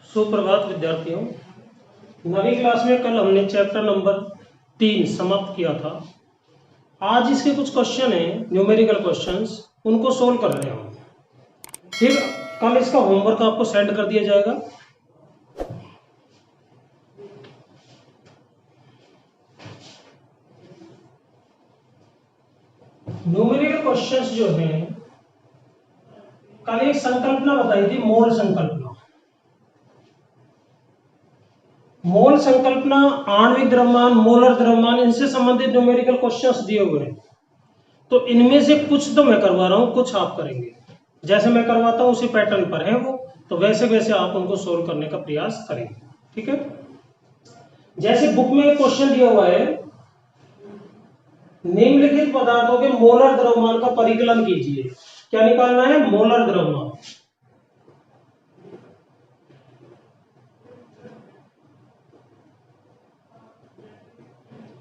सुप्रभात विद्यार्थियों। नवीं क्लास में कल हमने चैप्टर नंबर 3 समाप्त किया था। आज इसके कुछ क्वेश्चन हैं, न्यूमेरिकल क्वेश्चंस, उनको सोल्व कर रहे हैं हम। फिर कल इसका होमवर्क आपको सेंड कर दिया जाएगा। न्यूमेरिकल क्वेश्चंस जो हैं, कल एक संकल्पना बताई थी, मोल संकल्पना। मोल संकल्पना, आणविक द्रव्यमान, मोलर द्रव्यमान, इनसे संबंधित न्यूमेरिकल क्वेश्चंस दिए हुए हैं। तो इनमें से कुछ तो मैं करवा रहा हूं, कुछ आप करेंगे। जैसे मैं करवाता हूं उसी पैटर्न पर है वो, तो वैसे वैसे आप उनको सोल्व करने का प्रयास करेंगे। ठीक है। जैसे बुक में एक क्वेश्चन दिया हुआ है, निम्नलिखित पदार्थों के मोलर द्रव्यमान का परिकलन कीजिए। क्या निकालना है? मोलर द्रव्यमान।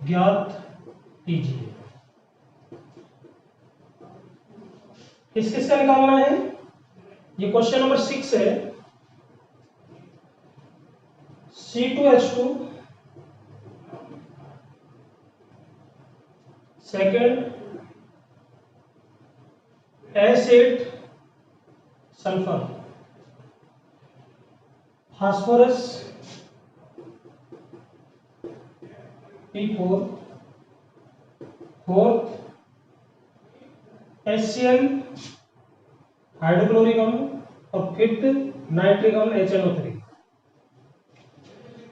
ज्ञात कीजिए। किस किस का निकालना है? ये क्वेश्चन नंबर 6 है। C2H2, second acid sulphur, phosphorus P4, fourth HCl hydrochloric अम्ल, और फिफ्थ नाइट्रिक अम्ल HNO3।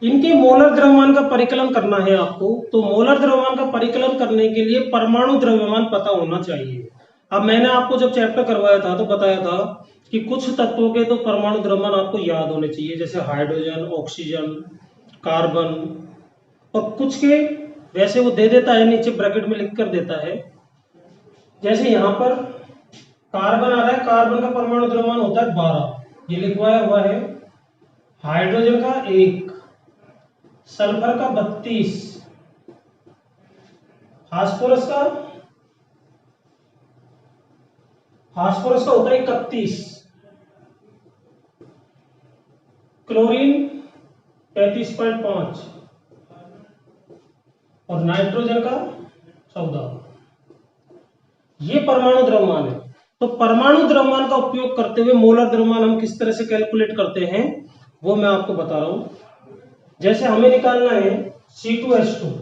इनके मोलर द्रव्यमान का परिकलन करना है आपको। तो मोलर द्रव्यमान का परिकलन करने के लिए परमाणु द्रव्यमान पता होना चाहिए। अब मैंने आपको जब चैप्टर करवाया था तो बताया था कि कुछ तत्वों के तो परमाणु द्रव्यमान आपको याद होने चाहिए, जैसे हाइड्रोजन, ऑक्सीजन, कार्बन, और कुछ के वैसे वो दे देता है, नीचे ब्रैकेट में लिख कर देता है। जैसे यहाँ पर कार्बन आ रहा है, कार्बन का परमाणु द्रव्यमान होता है 12, ये लिखवाया हुआ है। हाइड्रोजन का 1, सल्फर का 32, फास्फोरस का होता है 31, क्लोरीन 35.5, और नाइट्रोजन का 14। ये परमाणु द्रव्यमान है। तो परमाणु द्रव्यमान का उपयोग करते हुए मोलर द्रव्यमान हम किस तरह से कैलकुलेट करते हैं वो मैं आपको बता रहा हूं। जैसे हमें निकालना है C2H2,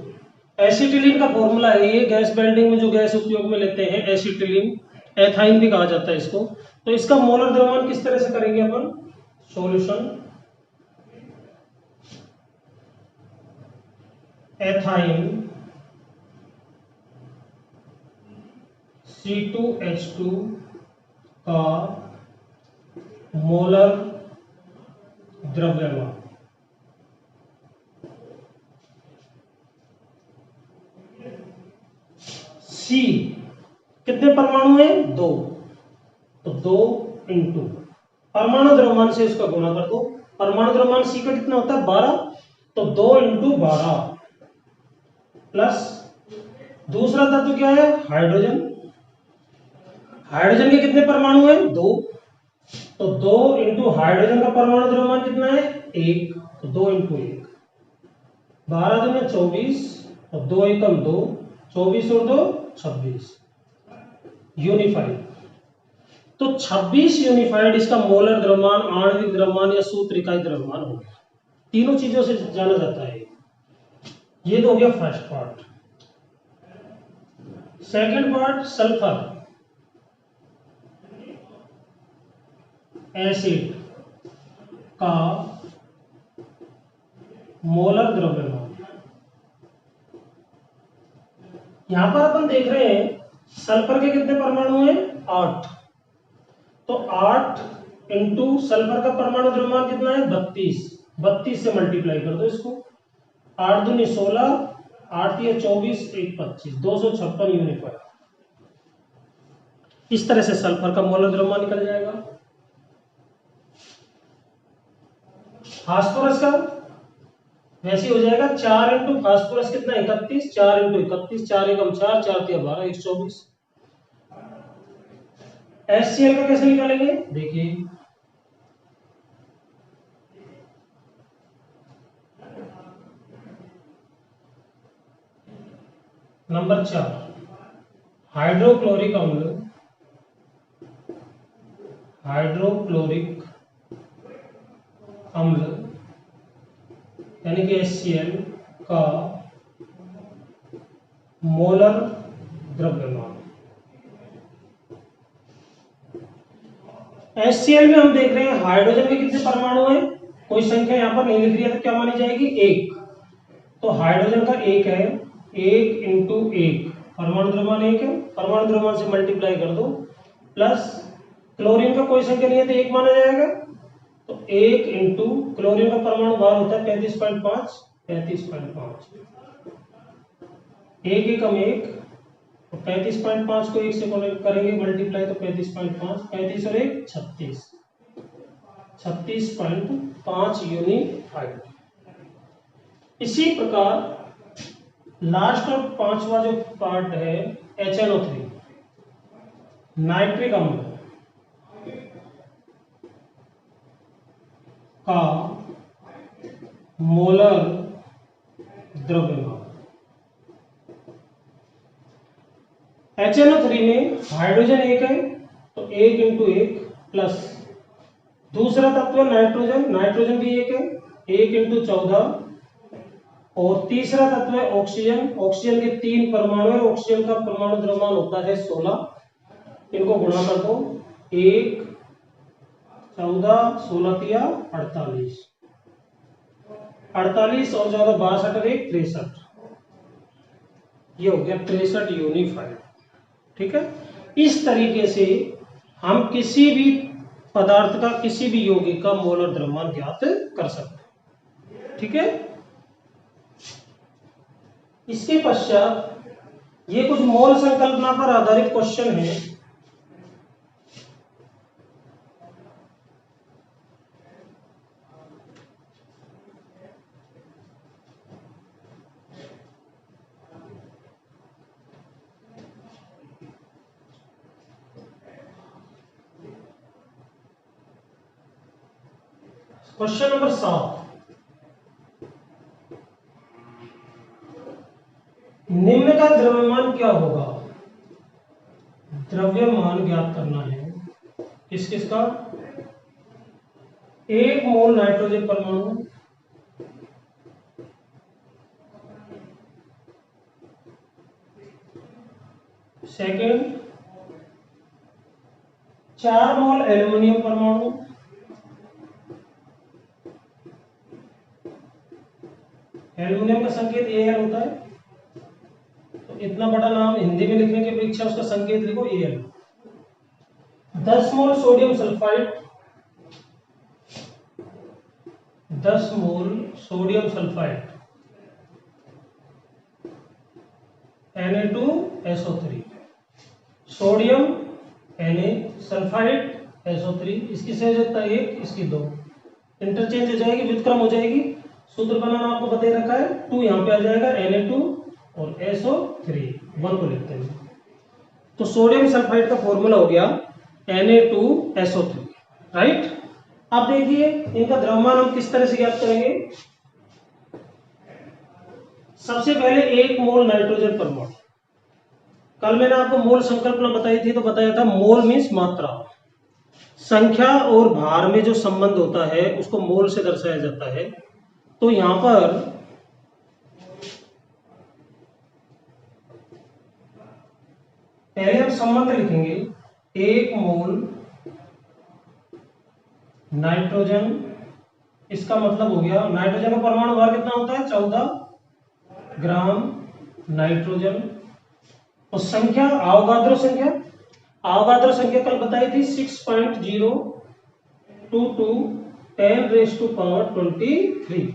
एसिटिलीन का फॉर्मूला है ये। गैस वेल्डिंग में जो गैस उपयोग में लेते हैं, एसिटिलीन, एथाइन भी कहा जाता है इसको। तो इसका मोलर द्रव्यमान किस तरह से करेंगे अपन? सॉल्यूशन, एथाइन C2H2 का मोलर द्रव्यमान। C कितने परमाणु हैं? 2, तो 2 इंटू परमाणु द्रव्यमान से इसका गुणा कर दो। परमाणु द्रव्यमान C का कितना होता है? 12, तो 2 इंटू 12 प्लस दूसरा तत्व क्या है? हाइड्रोजन। हाइड्रोजन के कितने परमाणु हैं? 2, तो 2 इंटू हाइड्रोजन का परमाणु द्रव्यमान कितना है? 1, तो 2 इंटू 1, 12 दूनी 24, और 2 एकम 2, 24 और 2 26, यूनिफाइड। तो 26 यूनिफाइड इसका मोलर द्रव्यमान, आणविक द्रव्यमान या सूत्र इकाई द्रव्यमान हो गया। तीनों चीजों से जाना जाता है। ये तो हो गया first part. Second part, sulphur acid का मोलर द्रव्यमान। यहां पर अपन देख रहे हैं सल्फर के कितने परमाणु हैं? 8, तो 8 इंटू सल्फर का परमाणु द्रव्यमान कितना है? 32, 32 से मल्टीप्लाई कर दो इसको। 8 दूनी 16, 8 या 24, 1 25, 256 यूनिफाइड। इस तरह से सल्फर का मोलर द्रव्यमान निकल जाएगा। फास्फोरस का वैसे हो जाएगा 4 इंटू फास्फोरस कितना? 31, 4 इंटू 31, 4 एकम 4, 4 तिया 12, 124। HCl का कैसे निकालेंगे? देखिए नंबर 4 हाइड्रोक्लोरिक अम्ल, हाइड्रोक्लोरिक अम्ल यानी कि HCl का मोलर द्रव्यमान। HCl में हम देख रहे हैं हाइड्रोजन के कितने परमाणु हैं, कोई संख्या यहाँ पर नहीं लिख रही है तो क्या मानी जाएगी, 1। तो हाइड्रोजन का 1 है, 1 इंटू 1 परमाणु द्रव्यमान 1 है, परमाणु द्रव्यमान से मल्टीप्लाई कर दो, प्लस क्लोरीन का कोई संख्या नहीं है तो 1 माना जाएगा। तो 1 इंटू क्लोरीन का परमाणु भार होता है 35.5, 35.5, 1 एकम 1, तो 35.5 को 1 से करेंगे मल्टीप्लाई तो 35.5, 35 और 1 36, 36.5 यूनिट। इसी प्रकार लास्ट और 5वां जो पार्ट है HNO3 नाइट्रिक अम्ल का मोलर द्रव्यमान। HNO3 में हाइड्रोजन 1 है तो 1 इंटू 1 प्लस दूसरा तत्व नाइट्रोजन, नाइट्रोजन भी 1 है, 1 इंटू 14 और तीसरा तत्व है ऑक्सीजन, ऑक्सीजन के 3 परमाणु है, ऑक्सीजन का परमाणु द्रव्यमान होता है 16, इनको गुणा कर दो, 1 14 16 तिया 48, 48 और 14 62 और 1 63, ये हो गया 63 यूनिफाइड। ठीक है, इस तरीके से हम किसी भी पदार्थ का, किसी भी यौगिक का मोलर द्रव्यमान ज्ञात कर सकते हैं। ठीक है, इसके पश्चात ये कुछ मोल संकल्पना पर आधारित क्वेश्चन है। क्वेश्चन नंबर 7, निम्न का द्रव्यमान क्या होगा। द्रव्यमान ज्ञात करना है किस किस का, 1 मोल नाइट्रोजन परमाणु, सेकेंड 4 मोल एल्युमिनियम परमाणु, एल्युमिनियम का संकेत Al होता है, तो इतना बड़ा नाम हिंदी में लिखने की अपेक्षा उसका संकेत लिखो Al। 10 मोल सोडियम सल्फाइड, 10 मोल sodium sulphide Na2SO3, sodium Na sulphide SO3, इसकी सहजकता 1, इसकी 2, इंटरचेंज हो जाएगी, व्युत्क्रम हो जाएगी, सूत्र बनाना आपको बता रखा है, 2 यहाँ पे आ जाएगा Na2 और SO3 1 को लिखते हैं। तो सोडियम सल्फाइड का फॉर्मूला हो गया Na2SO3, राइट। अब देखिए इनका द्रव्यमान हम किस तरह से ज्ञात करेंगे। सबसे पहले 1 मोल नाइट्रोजन परमाणु, कल मैंने आपको मोल संकल्पना बताई थी तो बताया था मोल मीन्स मात्रा, संख्या और भार में जो संबंध होता है उसको मोल से दर्शाया जाता है। तो यहां पर पहले हम संबंध लिखेंगे, 1 मोल नाइट्रोजन, इसका मतलब हो गया नाइट्रोजन का परमाणु भार कितना होता है 14 ग्राम नाइट्रोजन। तो संख्या अवोगाद्रो संख्या, अवोगाद्रो संख्या कल बताई थी 6.022 10⁻23,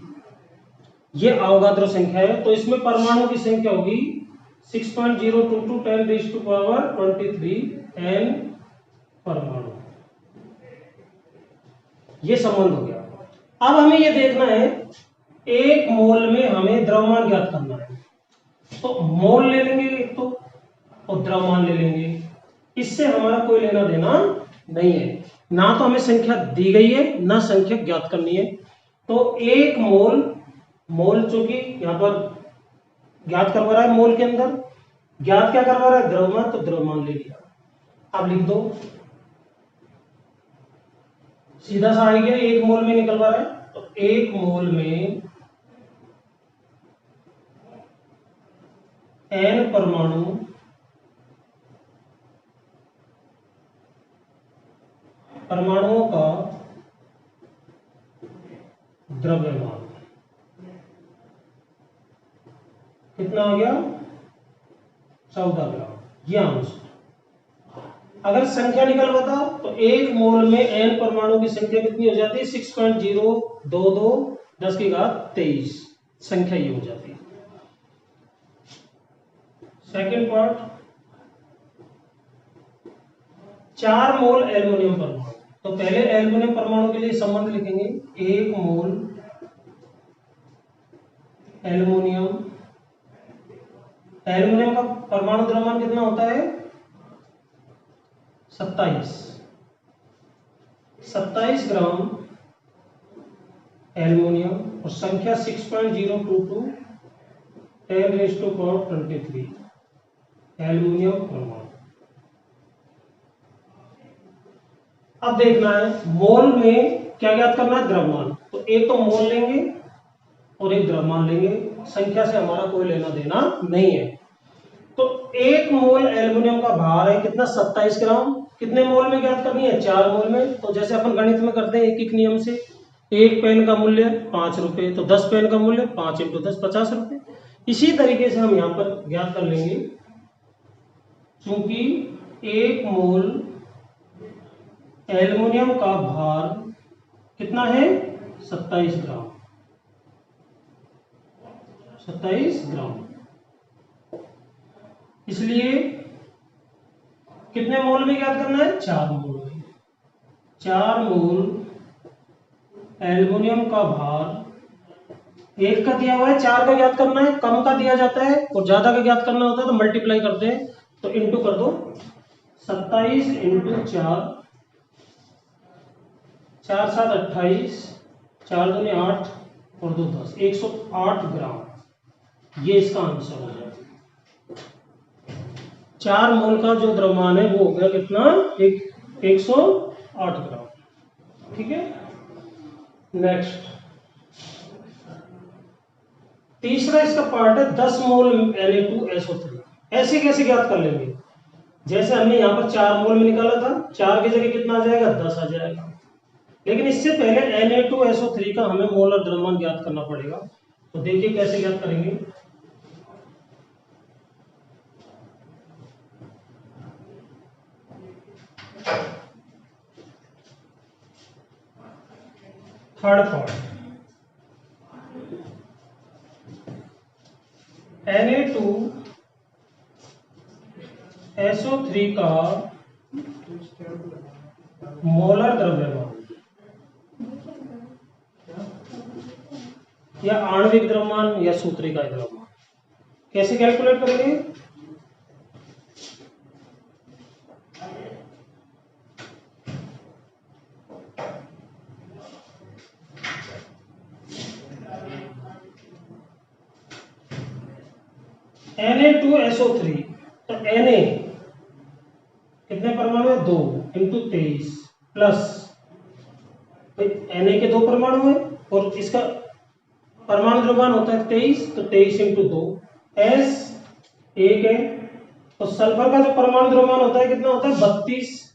ये अवोगाद्रो संख्या है। तो इसमें परमाणु की संख्या होगी 6.022 10⁻23 n परमाणु, ये संबंध हो गया। अब हमें ये देखना है 1 मोल में हमें द्रव्यमान ज्ञात करना है, तो मोल ले लेंगे एक तो और द्रव्यमान ले लेंगे, इससे हमारा कोई लेना देना नहीं है, ना तो हमें संख्या दी गई है ना संख्या ज्ञात करनी है। तो 1 मोल, मोल चूंकि यहां पर ज्ञात करवा रहा है मोल के अंदर, ज्ञात क्या करवा रहा है, द्रव्यमान, तो द्रव्यमान ले लिया। अब लिख दो, सीधा सा आ गया, 1 मोल में निकलवा रहा है, तो 1 मोल में n परमाणुओं का द्रव्यमान कितना आ गया, 14 ग्राम, ये आंसर। अगर संख्या निकलवाता तो 1 मोल में n परमाणु की संख्या कितनी हो जाती है, 6.022 10 की घात 23 संख्या ये हो जाती है। सेकंड पार्ट, 4 मोल एल्युमिनियम परमाणु, तो पहले एल्युमिनियम परमाणु के लिए संबंध लिखेंगे, 1 मोल एल्युमिनियम, एल्युमिनियम का परमाणु द्रव्यमान कितना होता है, 27 ग्राम एल्युमिनियम, और संख्या 6.022 10⁻23 एल्युमिनियम परमाणु। अब देखना है मोल में क्या ज्ञात करना है, द्रव्यमान, तो एक तो मोल लेंगे और एक द्रव्यमान लेंगे, संख्या से हमारा कोई लेना देना नहीं है। तो 1 मोल एल्युमिनियम का भार है कितना, 27 ग्राम, कितने मोल में ज्ञात करनी है, 4 मोल में। तो जैसे अपन गणित में करते हैं एक एक नियम से, 1 पेन का मूल्य 5 रुपए, तो 10 पेन का मूल्य 5 × 10 50 रुपए। इसी तरीके से हम यहाँ पर ज्ञात कर लेंगे, क्योंकि 1 मोल एल्युमिनियम का भार कितना है, 27 ग्राम, 27 ग्राम, इसलिए कितने मोल में ज्ञात करना है, 4 मोल में। 4 मोल एल्युमिनियम का भार, एक का दिया हुआ है, 4 का ज्ञात करना है, कम का दिया जाता है और ज्यादा का ज्ञात करना होता है तो मल्टीप्लाई करते हैं, तो इंटू कर दो, 27 × 4, 4 7 28, 4 दूनी 8 और 2 10, 108 ग्राम, ये इसका आंसर हो जाएगा। 4 मोल का जो द्रव्यमान है वो हो गया कितना, 108 ग्राम, ठीक है। नेक्स्ट, तीसरा इसका पार्ट है 10 मोल Na2SO3, ऐसे कैसे ज्ञात कर लेंगे, जैसे हमने यहाँ पर 4 मोल में निकाला था, 4 की जगह कितना आ जाएगा, 10 आ जाएगा, लेकिन इससे पहले Na2SO3 का हमें मोलर द्रव्यमान ज्ञात करना पड़ेगा। तो देखिए कैसे ज्ञात करेंगे, थर्ड पार्ट, Na2SO3 का मोलर द्रव्यमान या आणविक द्रव्यमान या सूत्रीय द्रव्यमान कैसे कैलकुलेट करेंगे, Na2SO3, तो Na कितने परमाणु है, 2 × 23 प्लस, Na के 2 परमाणु है और इसका परमाणु द्रव्यमान होता है 23, तो 23 × 2, S 1 है, तो सल्फर का जो परमाणु द्रव्यमान होता है कितना होता है, 32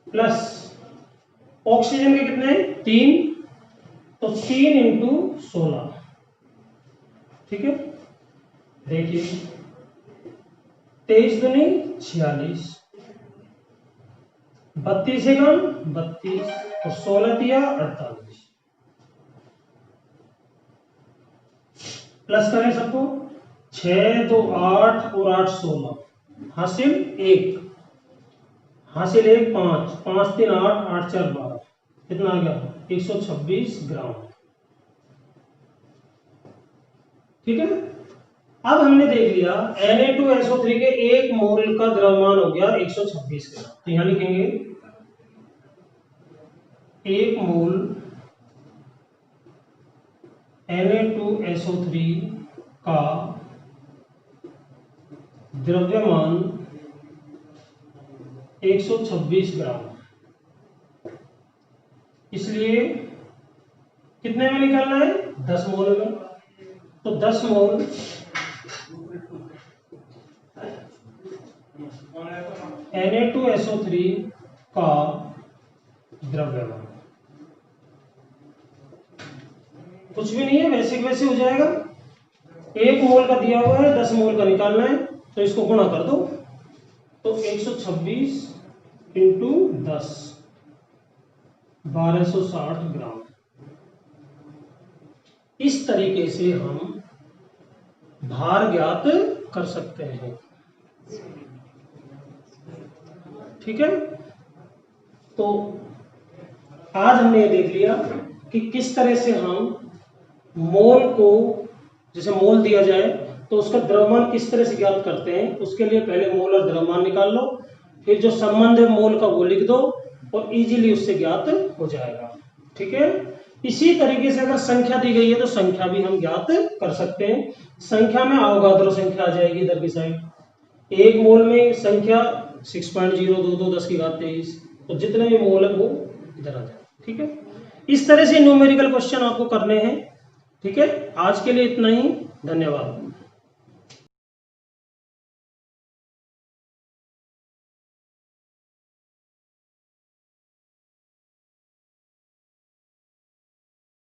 प्लस ऑक्सीजन के कितने 3, तो 3 × 16, ठीक है। देखिए 23 दूनी 46, 32 से कम 32, तो 16 तिया 48, प्लस करें सबको, 6 2 8 और 8 16, हासिल 1, हासिल 1 5, 5 3 8, 8 4 12, कितना आ गया 126 ग्राम, ठीक है। अब हमने देख लिया Na2SO3 के 1 मोल का द्रव्यमान हो गया 126 ग्राम, तो यहां लिखेंगे 1 मोल Na2SO3 का द्रव्यमान 126 ग्राम, इसलिए कितने में निकालना है? 10 मोल में। तो 10 मोल Na2SO3 का द्रव्यमान, कुछ भी नहीं है, वैसे वैसे हो जाएगा। 1 मोल का दिया हुआ है, 10 मोल का निकालना है, तो इसको गुणा कर दो। तो 126 इंटू 10, 1260 ग्राम। इस तरीके से हम भार ज्ञात कर सकते हैं। ठीक है, तो आज हमने ये देख लिया कि किस तरह से हम मोल को, जैसे मोल दिया जाए तो उसका द्रव्यमान किस तरह से ज्ञात करते हैं। उसके लिए पहले मोल और द्रव्यमान निकाल लो, फिर जो संबंध है मोल का वो लिख दो और इजीली उससे ज्ञात हो जाएगा। ठीक है, इसी तरीके से अगर संख्या दी गई है तो संख्या भी हम ज्ञात कर सकते हैं। संख्या में अवोगाद्रो संख्या आ जाएगी इधर की साइड। 1 मोल में संख्या 6.022 10 की घात 23, तो जितने भी मोल है वो इधर आ जाए। ठीक है, इस तरह से न्यूमेरिकल क्वेश्चन आपको करने हैं। ठीक है, आज के लिए इतना ही, धन्यवाद।